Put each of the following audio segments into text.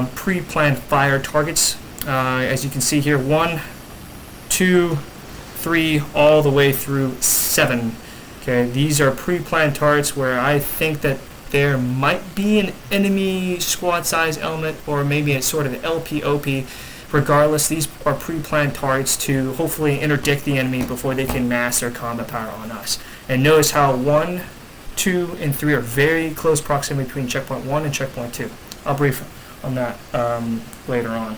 pre-planned fire targets. As you can see here, 1, 2, 3, all the way through 7. Okay, these are pre-planned targets where I think that there might be an enemy squad size element or maybe a sort of LPOP. Regardless, these are pre-planned targets to hopefully interdict the enemy before they can mass their combat power on us. And notice how 1, 2, and 3 are very close proximity between checkpoint 1 and checkpoint 2. I'll brief on that later on.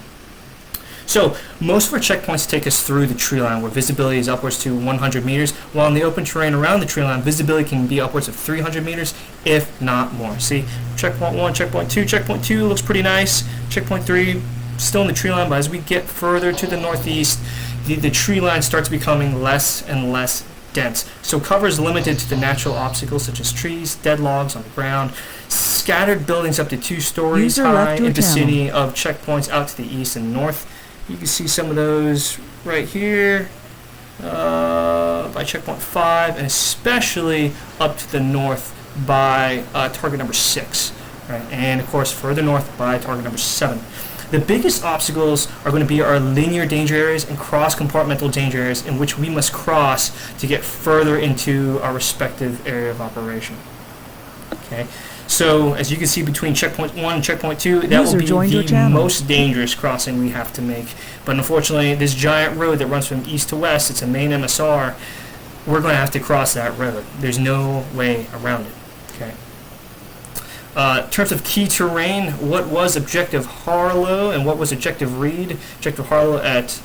So, most of our checkpoints take us through the tree line where visibility is upwards to 100 meters, while in the open terrain around the tree line, visibility can be upwards of 300 meters, if not more. See, checkpoint 1, checkpoint 2 looks pretty nice. Checkpoint 3, still in the tree line, but as we get further to the northeast, the tree line starts becoming less and less dense. So cover is limited to the natural obstacles such as trees, dead logs on the ground, scattered buildings up to 2 stories high in the vicinity of checkpoints out to the east and north. You can see some of those right here by checkpoint 5, and especially up to the north by target number 6, right? And of course further north by target number 7. The biggest obstacles are going to be our linear danger areas and cross-compartmental danger areas in which we must cross to get further into our respective area of operation. Okay. So, as you can see between checkpoint 1 and checkpoint 2, that will be the most dangerous crossing we have to make. But unfortunately, this giant road that runs from east to west, it's a main MSR, we're going to have to cross that road. There's no way around it. Okay. In terms of key terrain, what was Objective Harlow and what was Objective Reed? Objective Harlow at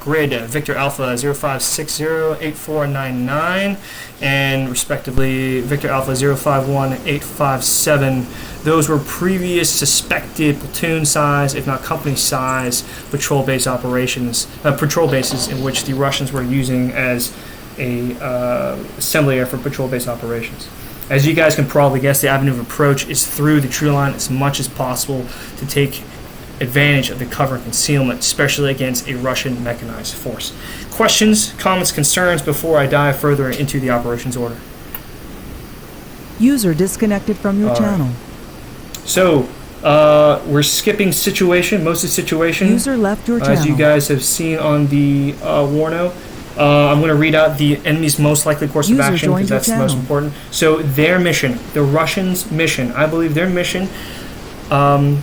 grid Victor Alpha 05608499 and respectively Victor Alpha 051857. Those were previous suspected platoon size, if not company size, patrol base operations, patrol bases in which the Russians were using as a assembly area for patrol base operations. As you guys can probably guess, the avenue of approach is through the tree line as much as possible to take advantage of the cover and concealment, especially against a Russian mechanized force. Questions, comments, concerns before I dive further into the operations order? User disconnected from your channel. So, we're skipping situation, most of the situation. User left your channel. As you guys have seen on the Warno. I'm going to read out the enemy's most likely course of action because that's the most important. So their mission, the Russians' mission, I believe their mission, the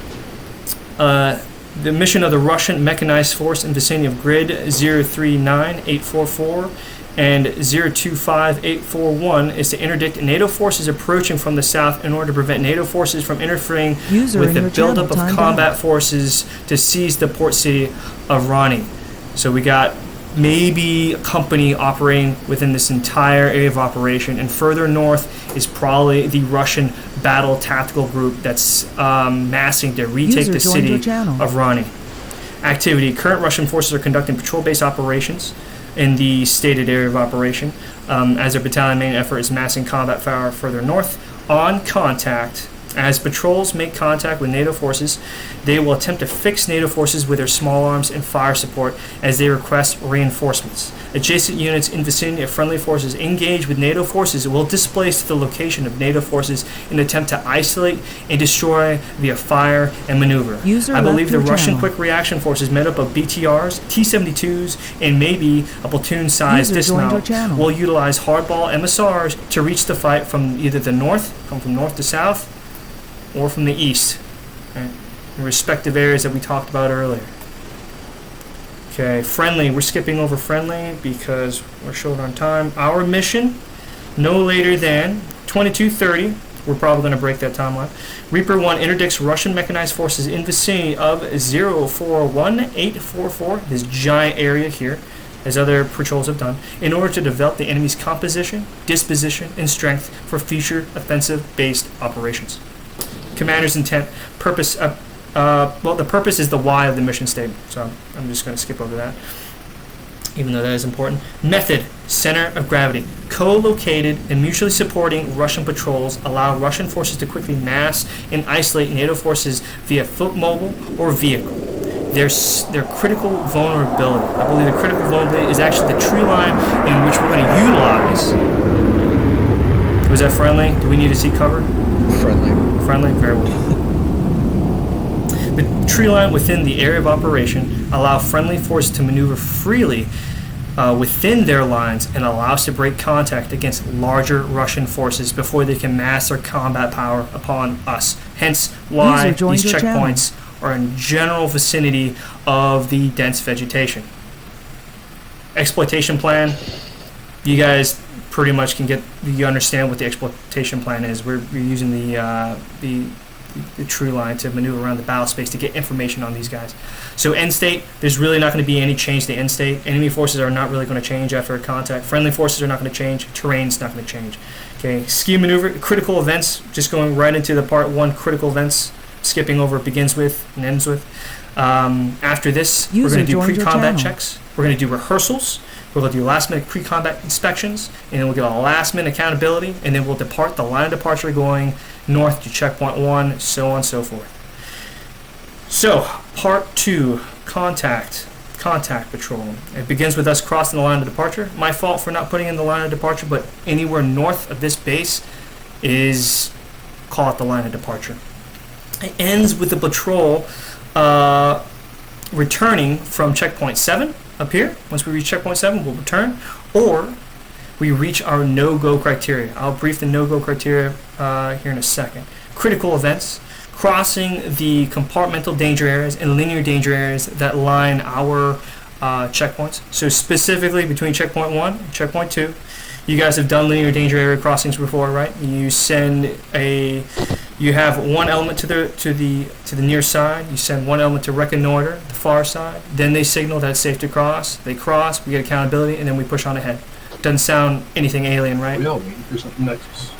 mission of the Russian mechanized force in vicinity of grid 039844 and 025841 is to interdict NATO forces approaching from the south in order to prevent NATO forces from interfering with the buildup of combat forces to seize the port city of Rani. So we got maybe a company operating within this entire area of operation, and further north is probably the Russian battle tactical group that's massing to retake the city of Rani. Activity. Current Russian forces are conducting patrol base operations in the stated area of operation, as their battalion main effort is massing combat power further north. On contact, as patrols make contact with NATO forces, they will attempt to fix NATO forces with their small arms and fire support as they request reinforcements. Adjacent units in vicinity of friendly forces engaged with NATO forces will displace to the location of NATO forces in an attempt to isolate and destroy via fire and maneuver. I believe the Russian quick reaction forces made up of BTRs, T-72s, and maybe a platoon-sized dismount will utilize hardball MSRs to reach the fight from either the north, come from north to south, or from the east, right, in respective areas that we talked about earlier. Okay, friendly. We're skipping over friendly because we're short on time. Our mission, no later than 22:30. We're probably going to break that timeline. Reaper 1 interdicts Russian mechanized forces in vicinity of 041844, this giant area here, as other patrols have done, in order to develop the enemy's composition, disposition, and strength for future offensive-based operations. Commander's intent, purpose, well, the purpose is the why of the mission statement, so I'm just going to skip over that, even though that is important. Method, center of gravity. Co-located and mutually supporting Russian patrols allow Russian forces to quickly mass and isolate NATO forces via foot mobile or vehicle. Their critical vulnerability. I believe the critical vulnerability is actually the tree line in which we're going to utilize. Was that friendly? Do we need to see cover? Friendly. Friendly? Very well. tree line within the area of operation, allow friendly forces to maneuver freely within their lines, and allow us to break contact against larger Russian forces before they can mass their combat power upon us. Hence why User joined these your channel. checkpoints are in general vicinity of the dense vegetation. Exploitation plan, you guys pretty much you understand what the exploitation plan is. We're using the tree line to maneuver around the battle space to get information on these guys. So end state, there's really not going to be any change to end state. Enemy forces are not really going to change after a contact. Friendly forces are not going to change. Terrain's not going to change. Okay, ski maneuver, critical events, just going right into the part 1, critical events, skipping over begins with and ends with. After this, we're User going to do joined your pre-combat channel. checks. We're going to do rehearsals. We're going to do last-minute pre-combat inspections, and then we'll get a last-minute accountability, and then we'll depart the line of departure going north to checkpoint 1, so on and so forth. So, part 2, contact patrol. It begins with us crossing the line of departure. My fault for not putting in the line of departure, but anywhere north of this base is, call it the line of departure. It ends with the patrol returning from checkpoint 7 up here. Once we reach checkpoint 7, we'll return, or we reach our no-go criteria. I'll brief the no-go criteria here in a second. Critical events, crossing the compartmental danger areas and linear danger areas that line our checkpoints. So specifically between checkpoint 1 and checkpoint 2, you guys have done linear danger area crossings before, right? You have one element to the near side. You send one element to reconnoiter the far side. Then they signal that it's safe to cross. They cross. We get accountability, and then we push on ahead. Doesn't sound anything alien, right? We all waiting for something next.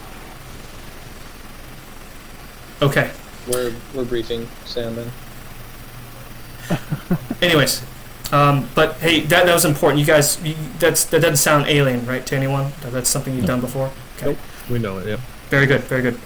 Okay. We're briefing Sam then. Anyways, but hey, that was important. You guys, that doesn't sound alien, right, to anyone? That's something you've done before. Okay. Nope. We know it. Yep. Very good. Very good.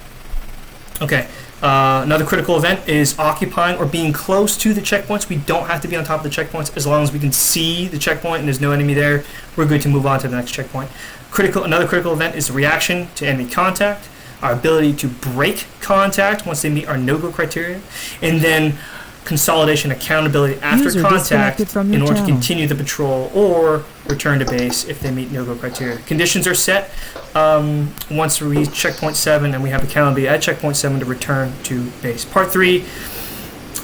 Okay. Another critical event is occupying or being close to the checkpoints. We don't have to be on top of the checkpoints as long as we can see the checkpoint and there's no enemy there. We're good to move on to the next checkpoint. Another critical event is reaction to enemy contact, our ability to break contact once they meet our no-go criteria, and then consolidation accountability after User contact disconnected from your in order to channel. continue the patrol or return to base if they meet no-go criteria. Conditions are set once we reach checkpoint 7, and we have accountability at checkpoint 7 to return to base. Part 3,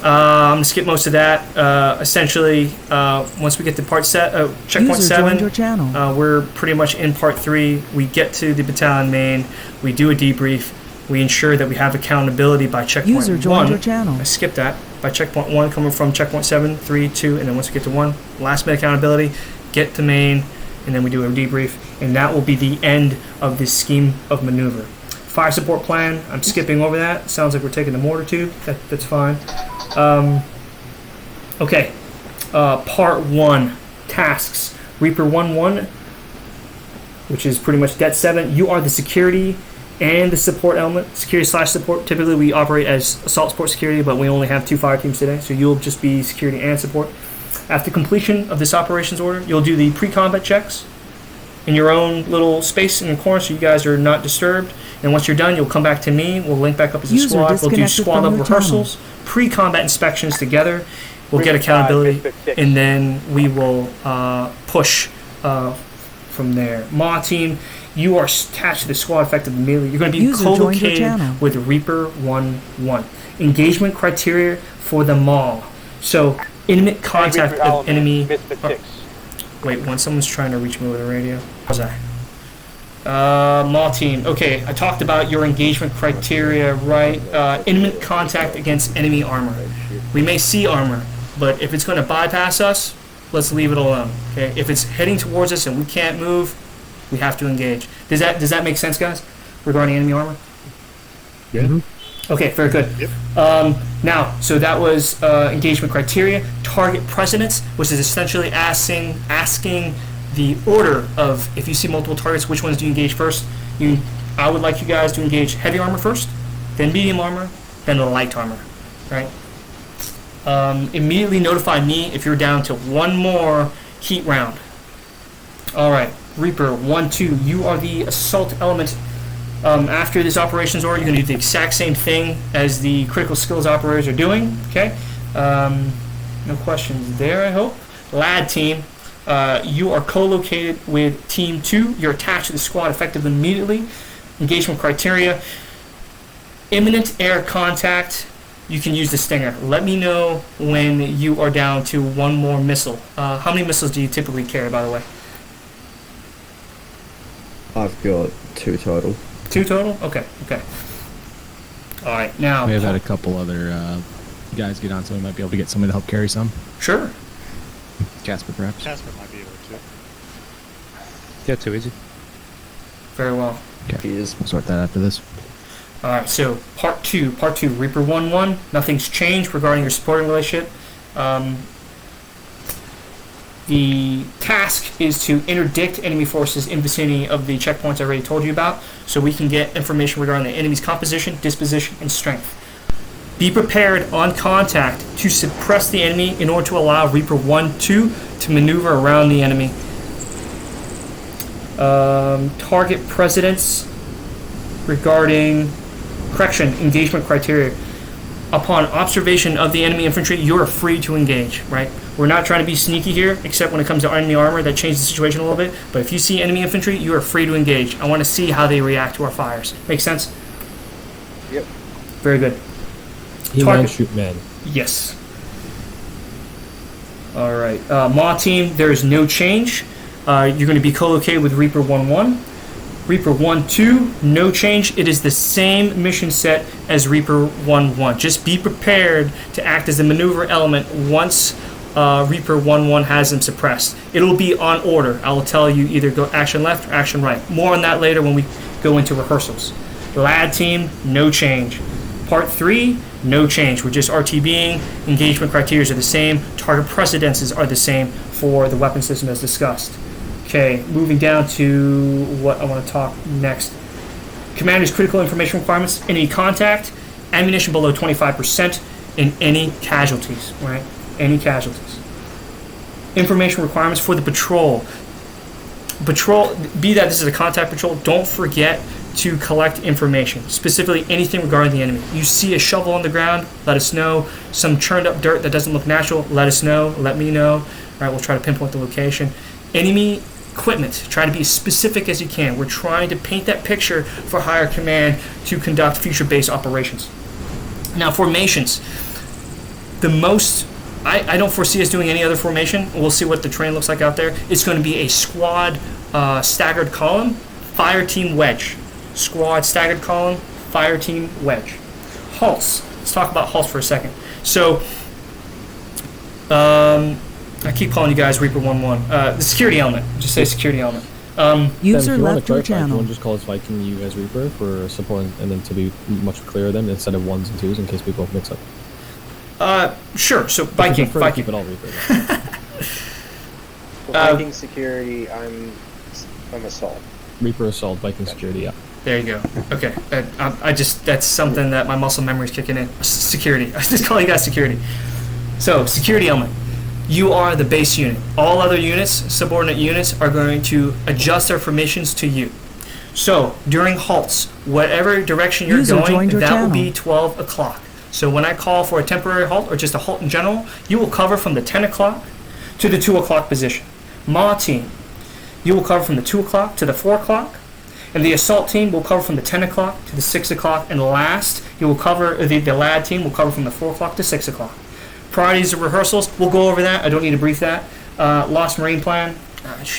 I'm going to skip most of that. Essentially, once we get to checkpoint User joined your 7, channel. we're pretty much in part 3. We get to the battalion main, we do a debrief, we ensure that we have accountability by checkpoint User 1. joined your channel. I skipped that. By checkpoint 1, coming from checkpoint 7, 3, 2, and then once we get to 1, last minute accountability, get to main, and then we do a debrief, and that will be the end of this scheme of maneuver. Fire support plan, I'm skipping over that. Sounds like we're taking the mortar tube. That's fine. Okay. Part 1, tasks. Reaper 1-1, which is pretty much Det 7. You are the security and the support element, security/support. Typically we operate as assault support security, but we only have 2 fire teams today, so you'll just be security and support. After completion of this operations order, you'll do the pre-combat checks in your own little space in the corner so you guys are not disturbed. And once you're done, you'll come back to me. We'll link back up as a User squad. We'll do disconnected squad from level your channel. rehearsals, pre-combat inspections together. We'll get accountability, and then we will push from there. MAW team, you are attached to the squad effective immediately. You're going to be User joined your co-located channel. with Reaper 1-1. Engagement criteria for the MAW. So, intimate contact of enemy. Wait, someone's trying to reach me with a radio. How's that? MAW team. Okay, I talked about your engagement criteria, right? Intimate contact against enemy armor. We may see armor, but if it's going to bypass us, let's leave it alone. Okay? If it's heading towards us and we can't move, we have to engage. Does that make sense, guys? Regarding enemy armor? Yeah. Mm-hmm. Okay, very good. Yep. Now, so that was engagement criteria. Target precedence, which is essentially asking the order of, if you see multiple targets, which ones do you engage first? I would like you guys to engage heavy armor first, then medium armor, then the light armor, right? Immediately notify me if you're down to one more heat round. All right, Reaper 1-2, you are the assault element. After this operations order, you're going to do the exact same thing as the critical skills operators are doing. Okay, No questions there, I hope. Lad team, you are co-located with Team 2. You're attached to the squad effective immediately. Engagement criteria. Imminent air contact. You can use the Stinger. Let me know when you are down to one more missile. How many missiles do you typically carry, by the way? I've got 2 total. 2 total? Okay. All right, now... We have had a couple other guys get on, so we might be able to get somebody to help carry some. Sure. Casper, perhaps. Casper might be able to. Yeah, too easy. Very well. Okay. He is. We'll sort that after this. All right, so part two, Reaper 1-1. Nothing's changed regarding your supporting relationship. The task is to interdict enemy forces in vicinity of the checkpoints I already told you about, so we can get information regarding the enemy's composition, disposition, and strength. Be prepared on contact to suppress the enemy in order to allow Reaper 1-2 to maneuver around the enemy. Target precedence regarding engagement criteria. Upon observation of the enemy infantry, you are free to engage, right? We're not trying to be sneaky here, except when it comes to enemy armor. That changes the situation a little bit. But if you see enemy infantry, you are free to engage. I want to see how they react to our fires. Make sense? Yep. Very good. Man, shoot man. Yes. All right. Maw team, there is no change. You're going to be co-located with Reaper 1-1. Reaper 1-2, no change. It is the same mission set as Reaper 1-1. Just be prepared to act as the maneuver element once Reaper 1-1 has them suppressed. It'll be on order. I will tell you either go action left or action right. More on that later when we go into rehearsals. Lad team, no change. Part 3, no change. We're just RTBing. Engagement criteria are the same. Target precedences are the same for the weapon system as discussed. Okay, moving down to what I want to talk next. Commander's critical information requirements. Enemy contact, ammunition below 25%, and any casualties, right? Any casualties. Information requirements for the patrol. Patrol, be that this is a contact patrol, don't forget to collect information, specifically anything regarding the enemy. You see a shovel on the ground, let us know. Some churned up dirt that doesn't look natural, let us know, let me know. All right, we'll try to pinpoint the location. Enemy equipment, try to be as specific as you can. We're trying to paint that picture for higher command to conduct future base operations. Now, formations. I don't foresee us doing any other formation. We'll see what the terrain looks like out there. It's going to be a squad staggered column, fire team wedge. Squad staggered column, fire team wedge. Halts. Let's talk about halts for a second. So, I keep calling you guys Reaper 1-1. The security element. Just say security element. User if you want left to your clarify, you channel. want to just call us Viking, you as Reaper for support, and then to be much clearer then instead of ones and twos in case people mix up. Sure. So If you Viking. prefer to keep it all Reaper. For Viking security, I'm assault. Reaper assault, Viking security, yeah. There you go. Okay. That's something that my muscle memory is kicking in. Security. I just call you guys security. So, security element. You are the base unit. All other units, subordinate units, are going to adjust their formations to you. So, during halts, whatever direction you're User going, joined your that will be channel. 12 o'clock. So when I call for a temporary halt, or just a halt in general, you will cover from the 10 o'clock to the 2 o'clock position. Maw team, you will cover from the 2 o'clock to the 4 o'clock. And the assault team will cover from the 10 o'clock to the 6 o'clock. And last, you will cover, the lad team will cover from the 4 o'clock to 6 o'clock. Priorities of rehearsals, we'll go over that. I don't need to brief that. Lost Marine plan,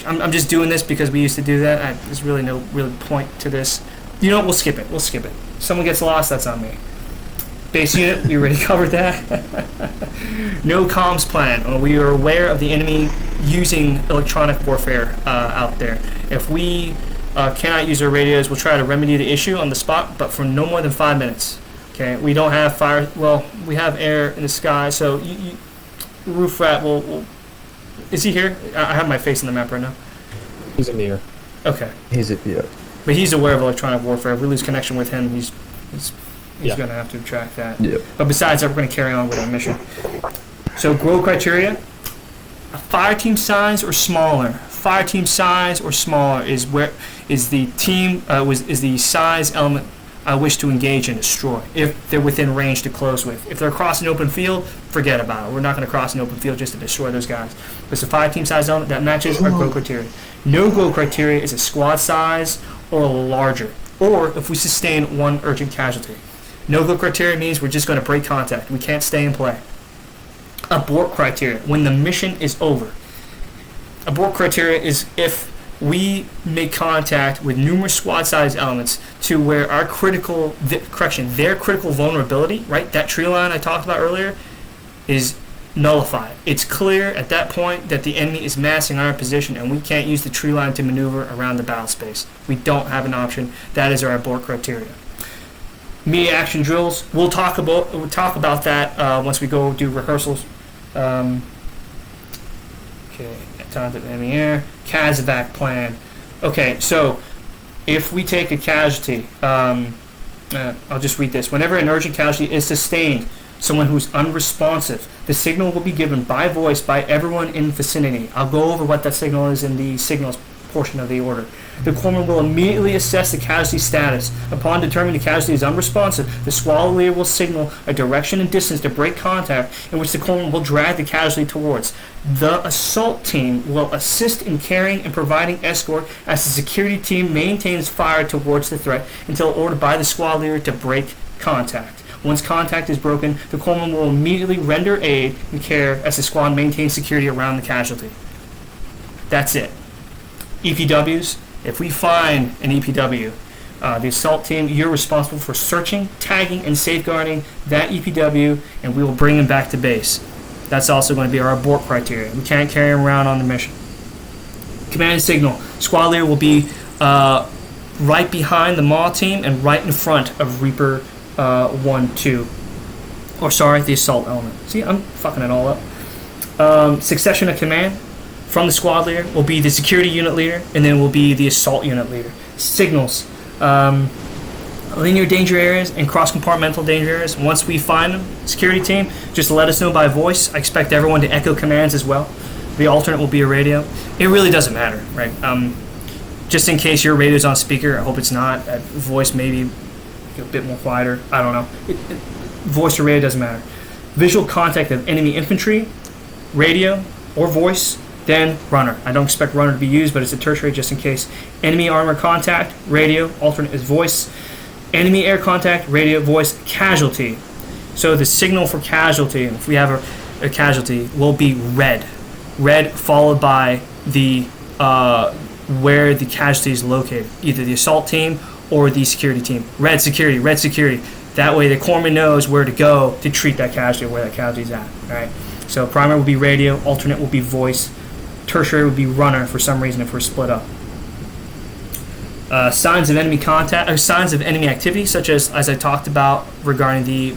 I'm just doing this because we used to do that. There's really no real point to this. You know what, we'll skip it. Someone gets lost, that's on me. Base unit, we already covered that. No comms plan. We are aware of the enemy using electronic warfare out there. If we cannot use our radios, we'll try to remedy the issue on the spot, but for no more than 5 minutes. Okay, we don't have fire. Well, we have air in the sky, so roof rat will. Is he here? I have my face on the map right now. He's in the air. Okay. Yeah. But he's aware of electronic warfare. If we lose connection with him, he's Yeah. going to have to track that. Yeah. But besides that, we're going to carry on with our mission. So, grow criteria. A fire team size or smaller. Fire team size or smaller is the size element I wish to engage and destroy, if they're within range to close with. If they're across an open field, forget about it. We're not going to cross an open field just to destroy those guys. If it's a 5-team size element, that matches our goal criteria. No goal criteria is a squad size or larger, or if we sustain 1 urgent casualty. No goal criteria means we're just going to break contact. We can't stay and play. Abort criteria, when the mission is over. Abort criteria is if we make contact with numerous squad size elements to where our their critical vulnerability, right, that tree line I talked about earlier, is nullified. It's clear at that point that the enemy is massing our position and we can't use the tree line to maneuver around the battle space. We don't have an option. That is our abort criteria. Media action drills, we'll talk about that once we go do rehearsals. Okay, times of enemy air. CASEVAC plan. Okay, so if we take a casualty, I'll just read this. Whenever an urgent casualty is sustained, someone who's unresponsive, the signal will be given by voice by everyone in vicinity. I'll go over what that signal is in the signals portion of the order. The corpsman will immediately assess the casualty status. Upon determining the casualty is unresponsive, the squad leader will signal a direction and distance to break contact in which the corpsman will drag the casualty towards. The assault team will assist in carrying and providing escort as the security team maintains fire towards the threat until ordered by the squad leader to break contact. Once contact is broken, the corpsman will immediately render aid and care as the squad maintains security around the casualty. That's it. EPWs. If we find an EPW, the assault team, you're responsible for searching, tagging, and safeguarding that EPW, and we will bring him back to base. That's also going to be our abort criteria. We can't carry him around on the mission. Command and signal. Squad leader will be right behind the MAW team and right in front of Reaper 1-2. Or sorry, the assault element. See, I'm fucking it all up. Succession of command. From the squad leader will be the security unit leader, and then will be the assault unit leader. Signals. Linear danger areas and cross-compartmental danger areas. Once we find them, security team, just let us know by voice. I expect everyone to echo commands as well. The alternate will be a radio. It really doesn't matter, right? Just in case your radio's on speaker, I hope it's not. Voice maybe a bit more quieter. I don't know. Voice or radio doesn't matter. Visual contact of enemy infantry, radio, or voice. Then runner. I don't expect runner to be used, but it's a tertiary just in case. Enemy armor contact, radio, alternate is voice. Enemy air contact, radio, voice, casualty. So the signal for casualty, if we have a casualty, will be red. Red followed by the where the casualty is located, either the assault team or the security team. Red security, red security. That way the corpsman knows where to go to treat that casualty, where that casualty is at. All right. So primary will be radio, alternate will be voice. Tertiary would be runner for some reason if we're split up. Signs of enemy contact, or signs of enemy activity, such as I talked about regarding the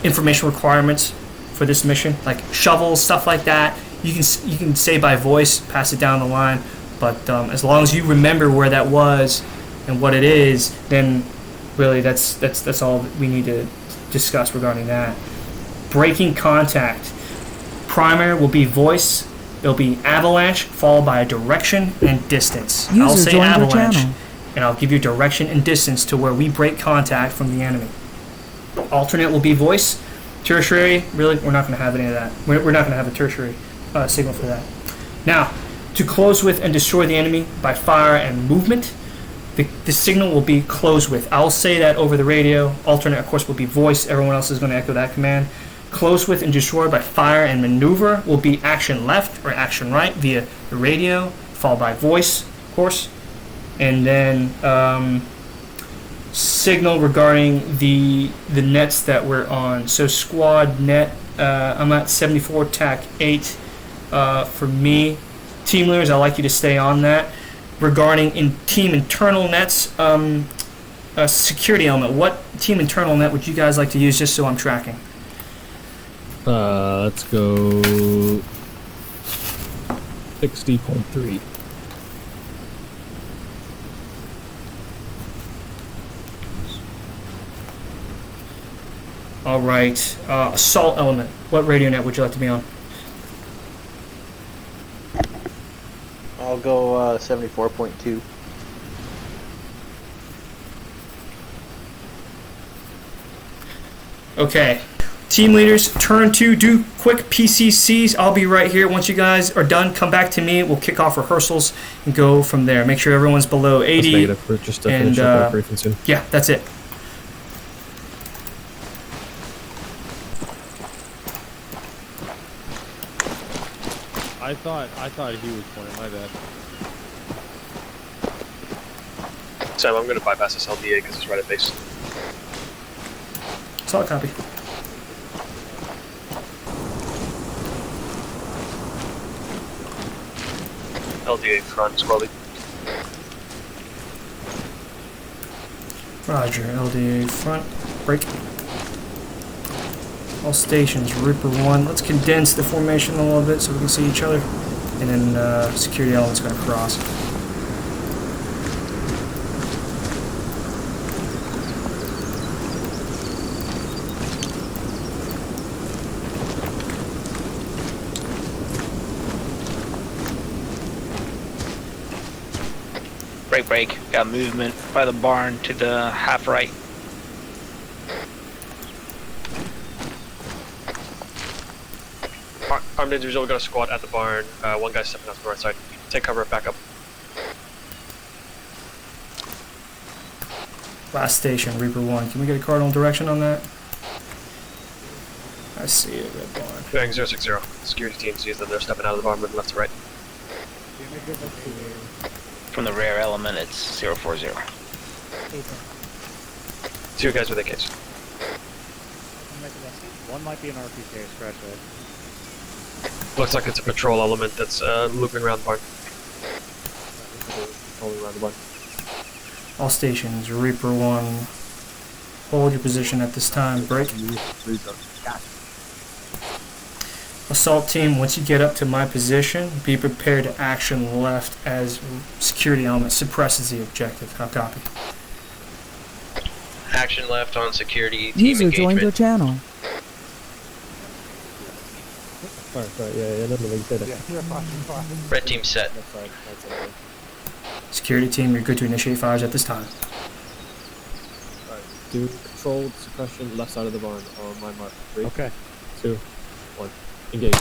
information requirements for this mission, like shovels, stuff like that. You can say by voice, pass it down the line, but as long as you remember where that was and what it is, then really that's all that we need to discuss regarding that. Breaking contact. Primary will be voice. It'll be avalanche followed by a direction and distance. I'll say avalanche, and I'll give you direction and distance to where we break contact from the enemy. Alternate will be voice. Tertiary, really, we're not going to have any of that. We're not going to have a tertiary signal for that. Now, to close with and destroy the enemy by fire and movement, the signal will be close with. I'll say that over the radio. Alternate, of course, will be voice. Everyone else is going to echo that command. Close with and destroy by fire and maneuver will be action left or action right via the radio, followed by voice, of course. And then signal regarding the nets that we're on. So squad net, I'm at 74 TAC 8 for me. Team leaders, I'd like you to stay on that. Regarding team internal nets, a security element, what team internal net would you guys like to use just so I'm tracking? Let's go 60.3. All right. Assault element. What radio net would you like to be on? I'll go 74.2. Okay. Team leaders, turn 2, do quick PCCs. I'll be right here. Once you guys are done, come back to me. We'll kick off rehearsals and go from there. Make sure everyone's below That's 80. negative. We're just to finish up our briefing soon. Yeah, that's it. I thought he was pointing. My bad. Sam, I'm going to bypass this LDA because it's right at base. Solid copy. LDA front, squally. Roger, LDA front, break. All stations, Reaper 1. Let's condense the formation a little bit so we can see each other. And then security element's going to cross. Break. Got movement by the barn to the half right. Armed individual got a squad at the barn. One guy stepping out the right side. Take cover, back up. Last station, Reaper 1. Can we get a cardinal direction on that? I see it, red barn. Bearing 060. Security team sees that they're stepping out of the barn, moving left to right. From the rare element, it's 040. 2 guys with AKs. One might be an RPK, scratch that. Looks like it's a patrol element that's looping around the barn. Only around the barn. All stations, Reaper 1. Hold your position at this time. Break. Assault team, once you get up to my position, be prepared to action left as security element suppresses the objective. How copy? Action left on security team User joined your channel. Sorry, yeah, no, you said it. Red team set. Security team, you're good to initiate fires at this time. Alright, do controlled suppression left side of the barn on my mark. 3, Okay. 2, 1. Engage.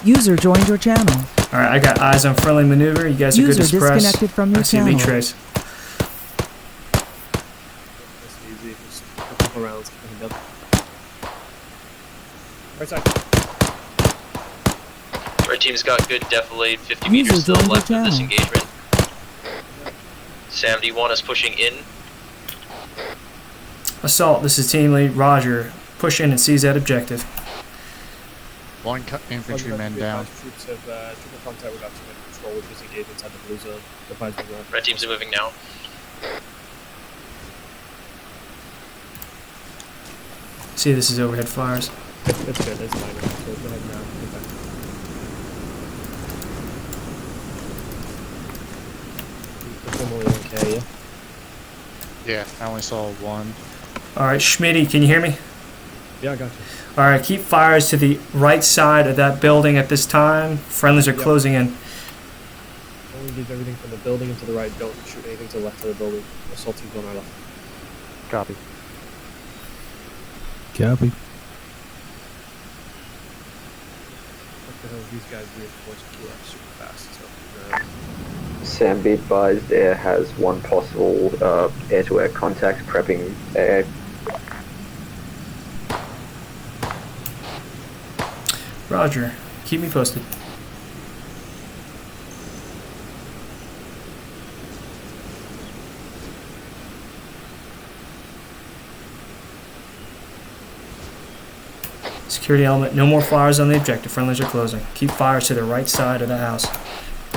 User joined your channel. Alright, I got eyes on friendly maneuver. You guys are good to User suppress. disconnected from your I see channel. retrace. That's easy. Just a couple rounds. Right side. Red team's got good defilade, 50 User meters to the joined your left of this channel. engagement. Sam, do you want us pushing in? Assault, this is team lead. Roger. Push in and seize that objective. One infantryman down. Troops have triple contact with active control, which is engaged inside the blue zone. The fire's been ground. Red teams are moving now. See, this is overhead fires. It's good, it's minor. So go ahead now. Get back. Only 1K, yeah? Yeah, I only saw one. Alright, Schmitty, can you hear me? Yeah, I got you. Alright, keep fires to the right side of that building at this time. Friendlies are closing in. Only engage everything from the building and to the right. Don't shoot anything to the left of the building. Assault team's on our left. Copy. Copy. What the hell is these guys reinforced QF super fast? So, Sam, be advised, air has one possible air-to-air contact prepping air. Roger. Keep me posted. Security element, no more fires on the objective. Friendlies are closing. Keep fires to the right side of the house.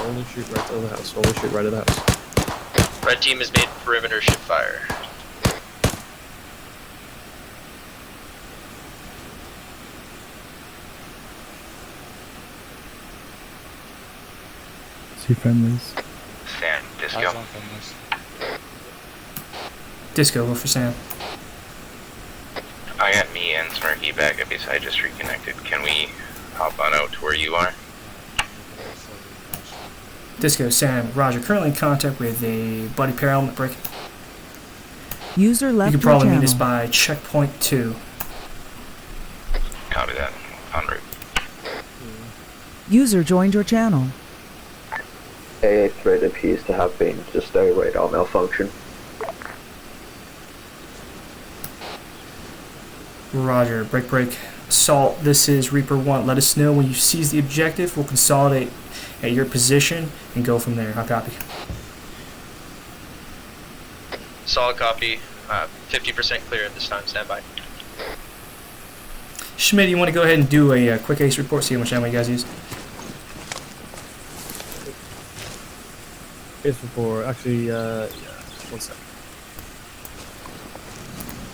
only shoot right of the house. Only shoot right of the house. Red team has made perimeter shift fire. See friendlies. Sam, disco. Eyes on friendlies. Disco, go for Sam. I got me and Smirky back up because I just reconnected. Can we hop on out to where you are? Disco, Sam, Roger. Currently in contact with a buddy pair element break. User You left can your probably meet us channel. by checkpoint 2. Copy that. En route. User joined your channel. AA threat appears to have been just a radar malfunction. Roger. Break. Assault, this is Reaper 1. Let us know when you seize the objective. We'll consolidate at your position and go from there. Hot copy. Solid copy. 50% clear at this time. Stand by. Schmidt, you want to go ahead and do a quick ace report, see how much ammo you guys use? Ace report. Actually, yeah. 1 second.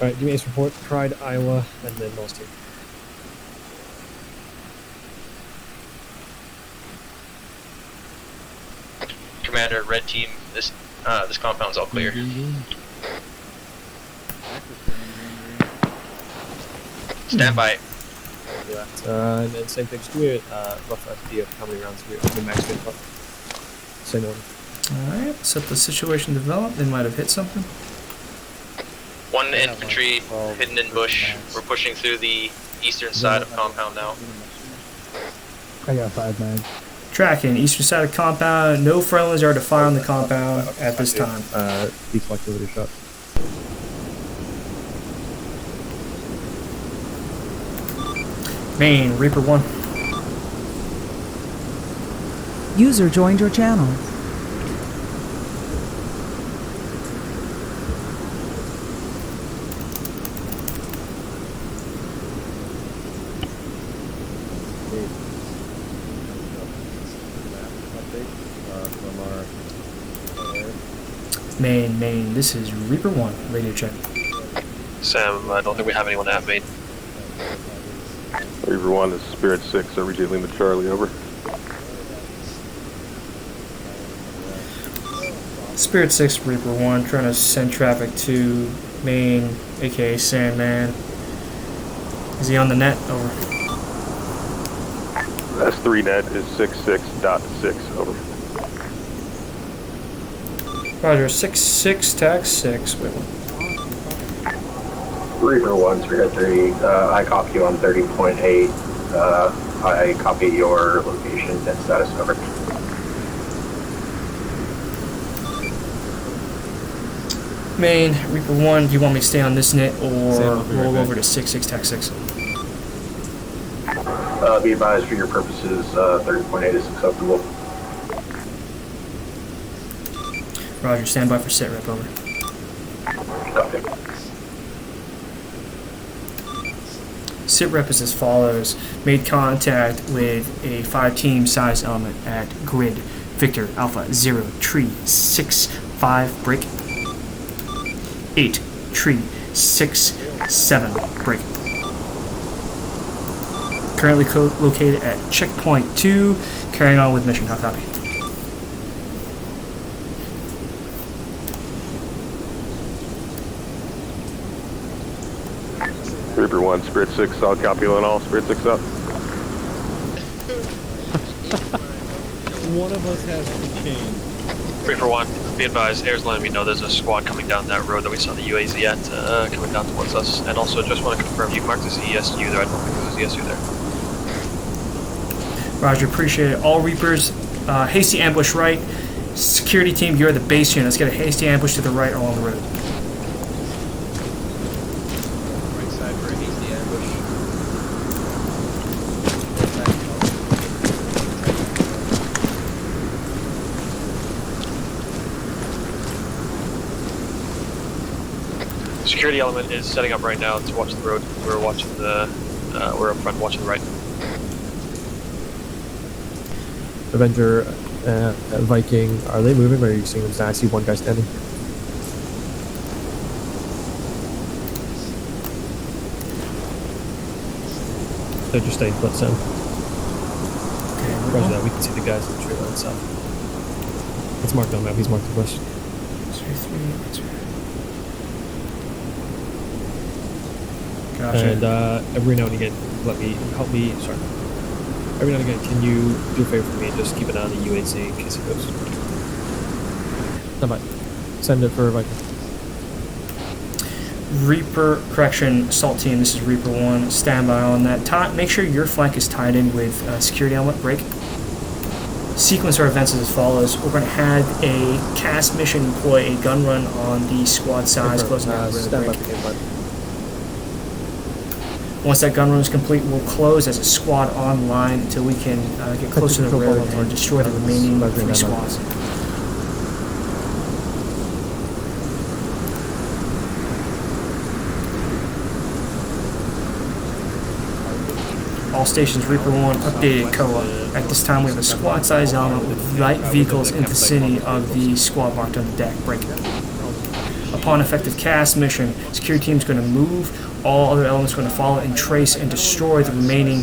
All right, give me ace report. Pride, Iowa, and then Lost Team. Commander, red team. This compound's all clear. Stand by. And then same thing. Just give me a rough idea of how many rounds we max fit up. Same order. Alright, let's let the situation develop. They might have hit something. One infantry hidden in bush. We're pushing through the eastern side of compound now. I got 5 mags. Tracking, eastern side of compound. No friendlies are to fire on the compound at this time. Deflectivity shot. Main, Reaper 1. User joined your channel. Main, this is Reaper 1. Radio check. Sam, I don't think we have anyone at main. Reaper 1, this is Spirit 6, are we dealing with Charlie, over? Spirit 6, Reaper 1, trying to send traffic to main, aka Sandman. Is he on the net? Over. S3 net is 66.6, over. Roger, 6-6, tag 6. Wait, what? Reaper 1, 3 I copy you on 30.8. I copy your location and status over. Main, Reaper 1, do you want me to stay on this net or Sam, I'll be right roll back. over to 6-6, tag 6? Be advised for your purposes, 30.8 is acceptable. Roger, stand by for sit rep, over. Copy. Sit rep is as follows. Made contact with a 5-team size element at grid. Victor, Alpha, 0, tree, 6, 5, break. 8, tree, 6, 7, break. Currently located at checkpoint 2, carrying on with mission. Hot copy. Reaper 1, Spirit 6, solid copy on all, Spirit 6 up. One of us has to change. Reaper 1, be advised, air's letting me know there's a squad coming down that road that we saw the UAZ at, coming down towards us. And also, just want to confirm, you marked as ESU there, I don't think there's ESU there. Roger, appreciate it. All Reapers, hasty ambush right. Security team, you're the base unit. Let's get a hasty ambush to the right along the road. Right side for a hasty ambush. Security element is setting up right now to watch the road. We're watching the, we're up front watching the right. Avenger, Viking, are they moving or are you seeing them? I see one guy standing. They're just staying put, Sam. Okay, Roger that, we can see the guys in the trailer itself. It's marked on map, he's marked the west. Gotcha. And every now and again, help me, sorry. Every now and again, can you do a favor for me and just keep an eye on the UAC in case it goes? Stand by. Send it for Viking. Reaper, correction, assault team, this is Reaper 1, standby on that. Make sure your flank is tied in with security element, break. Sequence our events as follows. We're going to have a cast mission employ a gun run on the squad size, closing out the break. Once that gun run is complete, we'll close as a squad online until we can get closer to the road and destroy the remaining 3 squads. All stations, Reaper 1, updated COA. At this time, we have a squad size element with light vehicles in the vicinity of the squad marked on the deck. Break it. Upon effective cast mission, security team is going to move. All other elements are going to follow and trace and destroy the remaining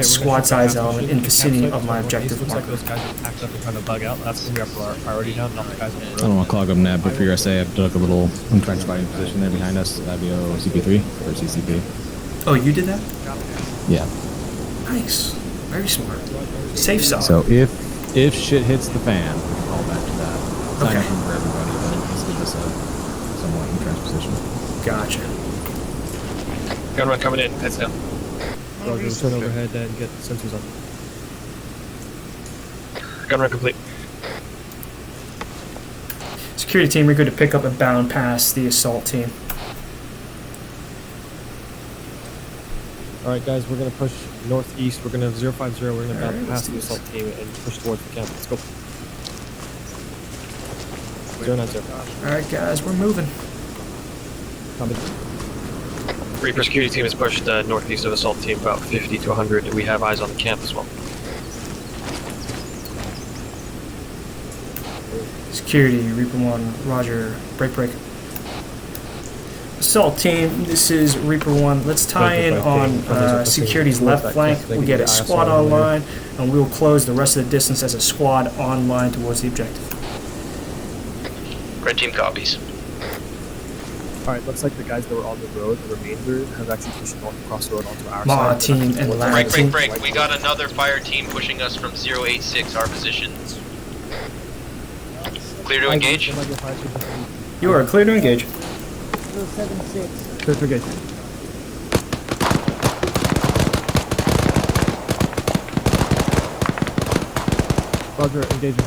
squad size element in the vicinity of my objective. Looks like those guys are packed up and trying to bug out. That's going to be our priority now, not the guys on the road. I don't want to clog up net, but for your SA, I've dug a little entrenched fighting position there behind us. That'd be CP3 or CCP. Oh, you did that? Yeah. Nice. Very smart. Safe zone. So if shit hits the fan, we can fall back to that. It's not Okay. nothing for everybody, but this gives us a somewhat entrenched position. Gotcha. Gun run coming in. Heads down. Roger, turn overhead and get sensors on. Gun run complete. Security team, we're good to pick up and bound past the assault team. Alright guys, we're going to push northeast. We're going to 050. We're going to bound past the assault team and push towards the camp. Let's go. 090. Alright guys, we're moving. Coming. Reaper security team has pushed northeast of assault team about 50 to 100. We have eyes on the camp as well. Security, Reaper 1, roger, break. Assault team, this is Reaper 1. Let's tie in on security's left flank. We get a squad online, and we will close the rest of the distance as a squad online towards the objective. Red team copies. Alright, looks like the guys that were on the road, the remainder, have actually pushed north across the road onto our Ma side. team and lab team. Break. We got another fire team pushing us from 086, our positions. Clear to engage? You are clear to engage. 076. Clear to engage. Roger, engaging.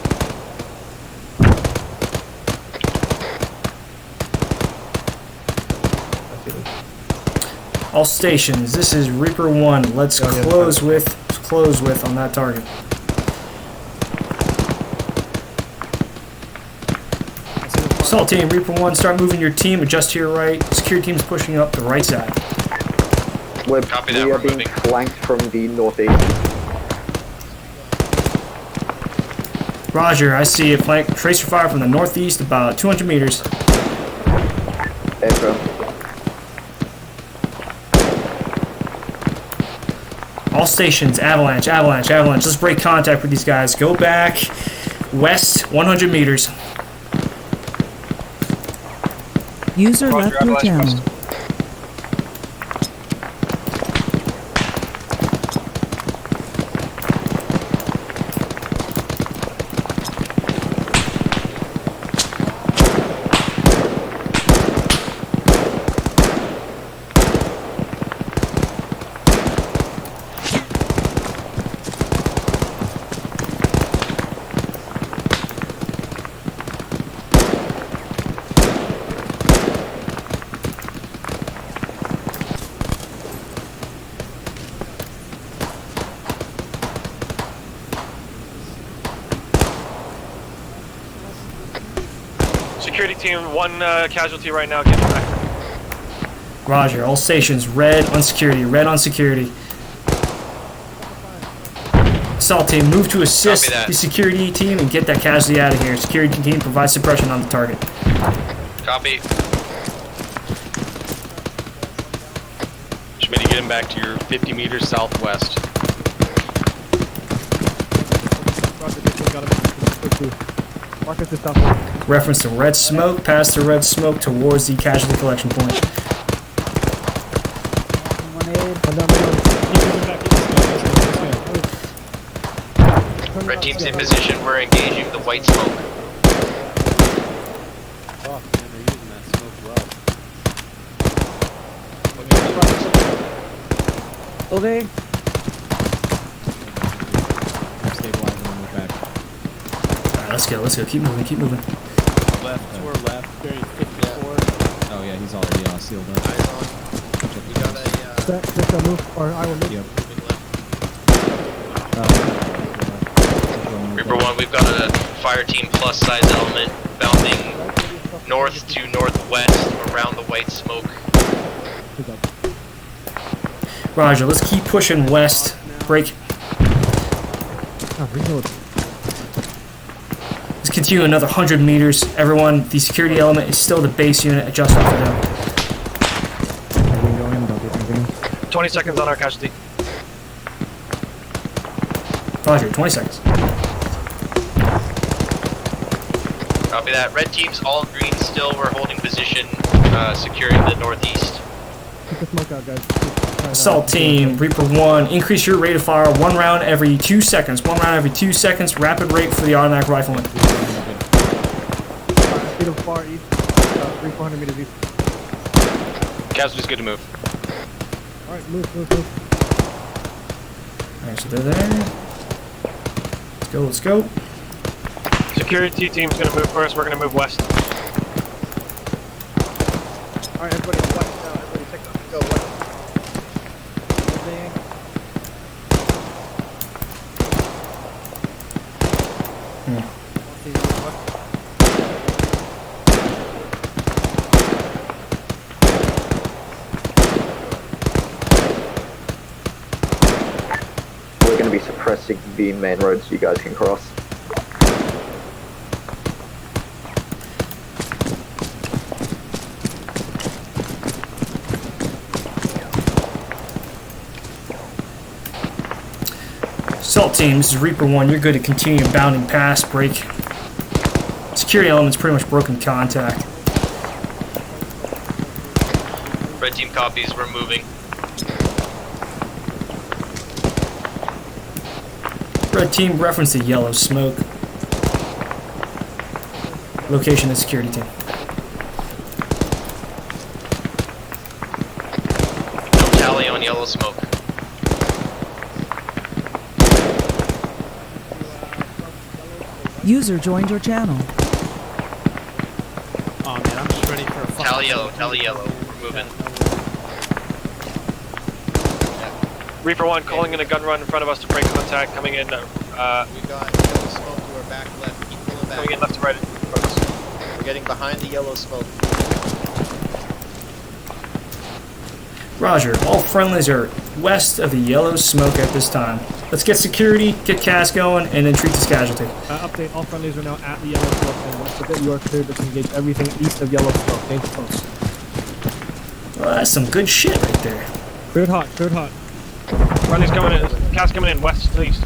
All stations, this is Reaper 1. Let's close with on that target. Assault team, Reaper 1, start moving your team, adjust to your right. Security team's pushing up the right side. Copy that, We we're are being moving. flanked from the northeast. Roger, I see a flank tracer fire from the northeast, about 200 meters. Echo. All stations, avalanche. Let's break contact with these guys. Go back west 100 meters. User Roger, left your avalanche channel. west. Security team, one casualty right now. Get back. Roger, all stations, red on security. Assault team, move to assist Copy that. the security team and get that casualty out of here. Security team, provide suppression on the target. Copy. Schmitty, get him back to your 50 meters southwest. Roger, this one got him. Marcus is down. Reference to red smoke, past the red smoke towards the casualty collection point. teams in position. We're engaging the white smoke. Oh, man, they're using that smoke well. Okay. Stabilizing and move back. Alright, let's go. Keep moving. Left, tour left, bearing 54. Oh yeah, he's already sealed up. Eyes on. We got a, Yep. Reaper 1, we've got a fire team plus size element bounding north to northwest around the white smoke. Roger, let's keep pushing west. Break. Let's continue another 100 meters. Everyone, the security element is still the base unit. Adjust up for them. 20 seconds on our casualty. Roger, 20 seconds. Copy that. Red team's all green still. We're holding position, securing the northeast. Assault team, Reaper 1, increase your rate of fire 1 round every 2 seconds. 1 round every 2 seconds. Rapid rate for the automatic rifleman. Far east, 300-400 meters east. Casualty's good to move. Alright, move. Alright, so they're there. Let's go. Security team's gonna move first. We're gonna move west. Alright, everybody west now. Everybody take off. Go west. We're going to be suppressing the main road so you guys can cross. Assault team, this is Reaper 1. You're good to continue bounding past. Break. Security element's pretty much broken contact. Red team copies. We're moving. Red team, reference the yellow smoke. Location of security team. No tally on yellow smoke. User joined your channel. Oh man, I'm just ready for a Tally yellow. We're moving. Reaper 1 calling in a gun run in front of us to break contact. Coming in. We got yellow smoke to our back left. Keep pulling back. Coming in left to right. We're getting behind the yellow smoke. Roger, all friendlies are west of the yellow smoke at this time. Let's get security, get CAS going, and then treat this casualty. Update, all friendlies are now at the yellow smoke and west of it. You are cleared to engage everything east of yellow smoke. Danger close. Well, that's some good shit right there. Cleared hot. Friendly's coming in. Cast coming in west to east.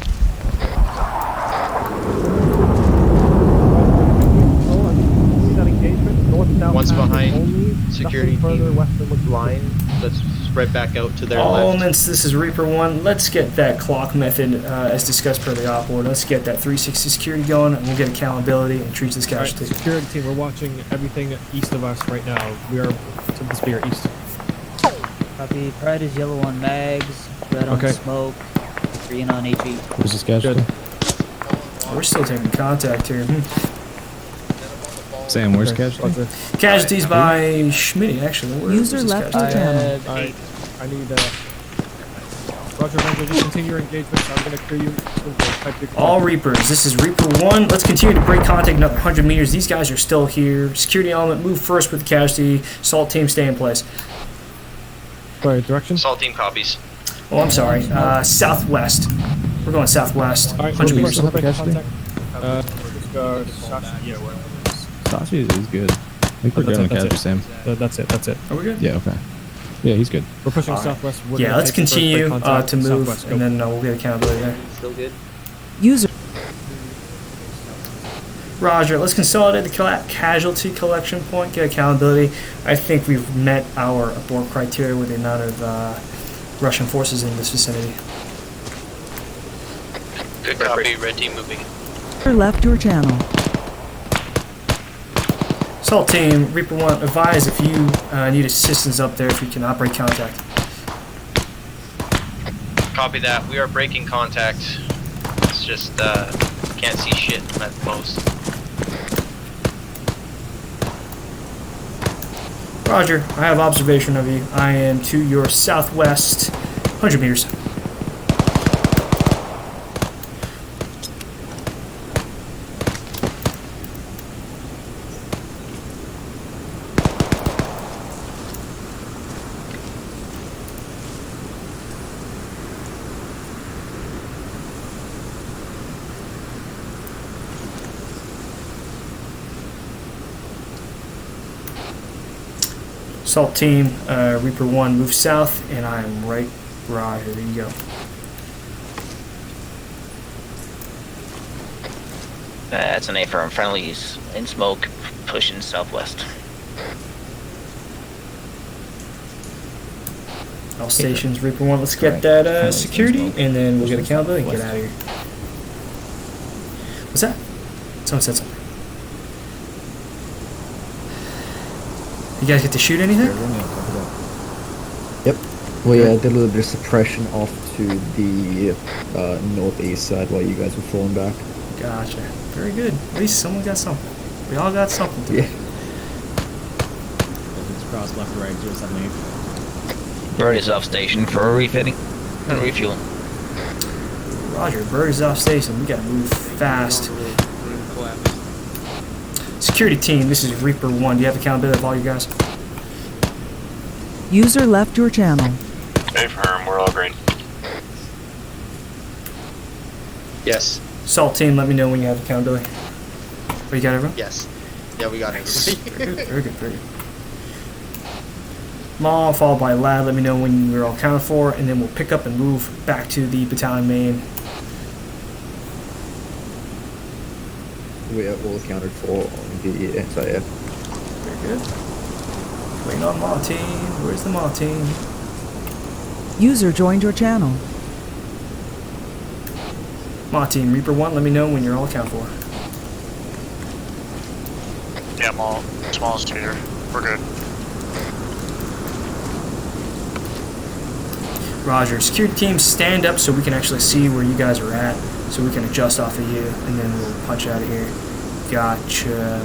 One's behind security further team western line. Let's spread back out to their All left. elements, this is Reaper 1. Let's get that clock method as discussed per the op order. Let's get that 360 security going, and we'll get accountability and treat this casualty. Alright, security team, we're watching everything east of us right now. We are to the spear east. Copy. Pride is yellow on mags, red on smoke, green on HE. Where's this casualty? We're still taking contact here. Sam, where's casualty? Casualties by Schmitty, actually. User left the channel. Alright, I need Roger, just continue your engagement. So I'm going to clear you. All Reapers, this is Reaper 1. Let's continue to break contact another 100 meters. These guys are still here. Security element, move first with the casualty. Assault team, stay in place. Sorry, direction? Assault team copies. Oh, I'm sorry. Southwest. We're going southwest. Alright, 100 meters. Sashi is good. I think we're good on the casualty, Sam. That's it. Are we good? Yeah, okay. Yeah, he's good. We're pushing southwest. Yeah, let's continue to move, and then we'll get accountability there. Still good. User. Roger, let's consolidate the casualty collection point, get accountability. I think we've met our abort criteria with the amount of Russian forces in this vicinity. Good copy, red team moving. Left your channel. Assault team, Reaper 1, advise if you need assistance up there, if you can operate contact. Copy that. We are breaking contact. It's just, can't see shit at most. Roger, I have observation of you. I am to your southwest, 100 meters. Assault team, Reaper 1, move south, and I am right. Roger, there you go. That's an A-firm. Friendlies in smoke, pushing southwest. All stations, Reaper 1, let's get that security, and then we'll get accountability and get out of here. What's that? Someone said something. You guys get to shoot anything? Yep. We did a little bit of suppression off to the northeast side while you guys were falling back. Gotcha. Very good. At least someone got something. We all got something today. It's cross left to right, 078. Bird is off station for a refitting and refueling. Roger, bird is off station. We gotta move fast. Security team, this is Reaper 1. Do you have accountability of all you guys? User left your channel. Affirm, we're all green. Yes. Assault team, let me know when you have accountability. Oh, you got everyone? Yes. Yeah, we got everybody. Very good, very good, very good. Mom, followed by Lad, let me know when you're all accounted for, and then we'll pick up and move back to the battalion main. We are all accounted for on the SIF. Very good. Waiting on Martin. Where's the Martin? User joined your channel. Martin, Reaper 1, let me know when you're all accounted for. Yeah, I'm all smallest here. We're good. Roger. Security team, stand up so we can actually see where you guys are at, so we can adjust off of you, and then we'll punch out of here. Gotcha.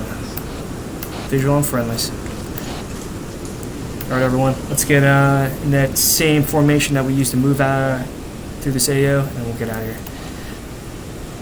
Visual on friendlies. Alright, everyone. Let's get in that same formation that we used to move through this AO, and we'll get out of here.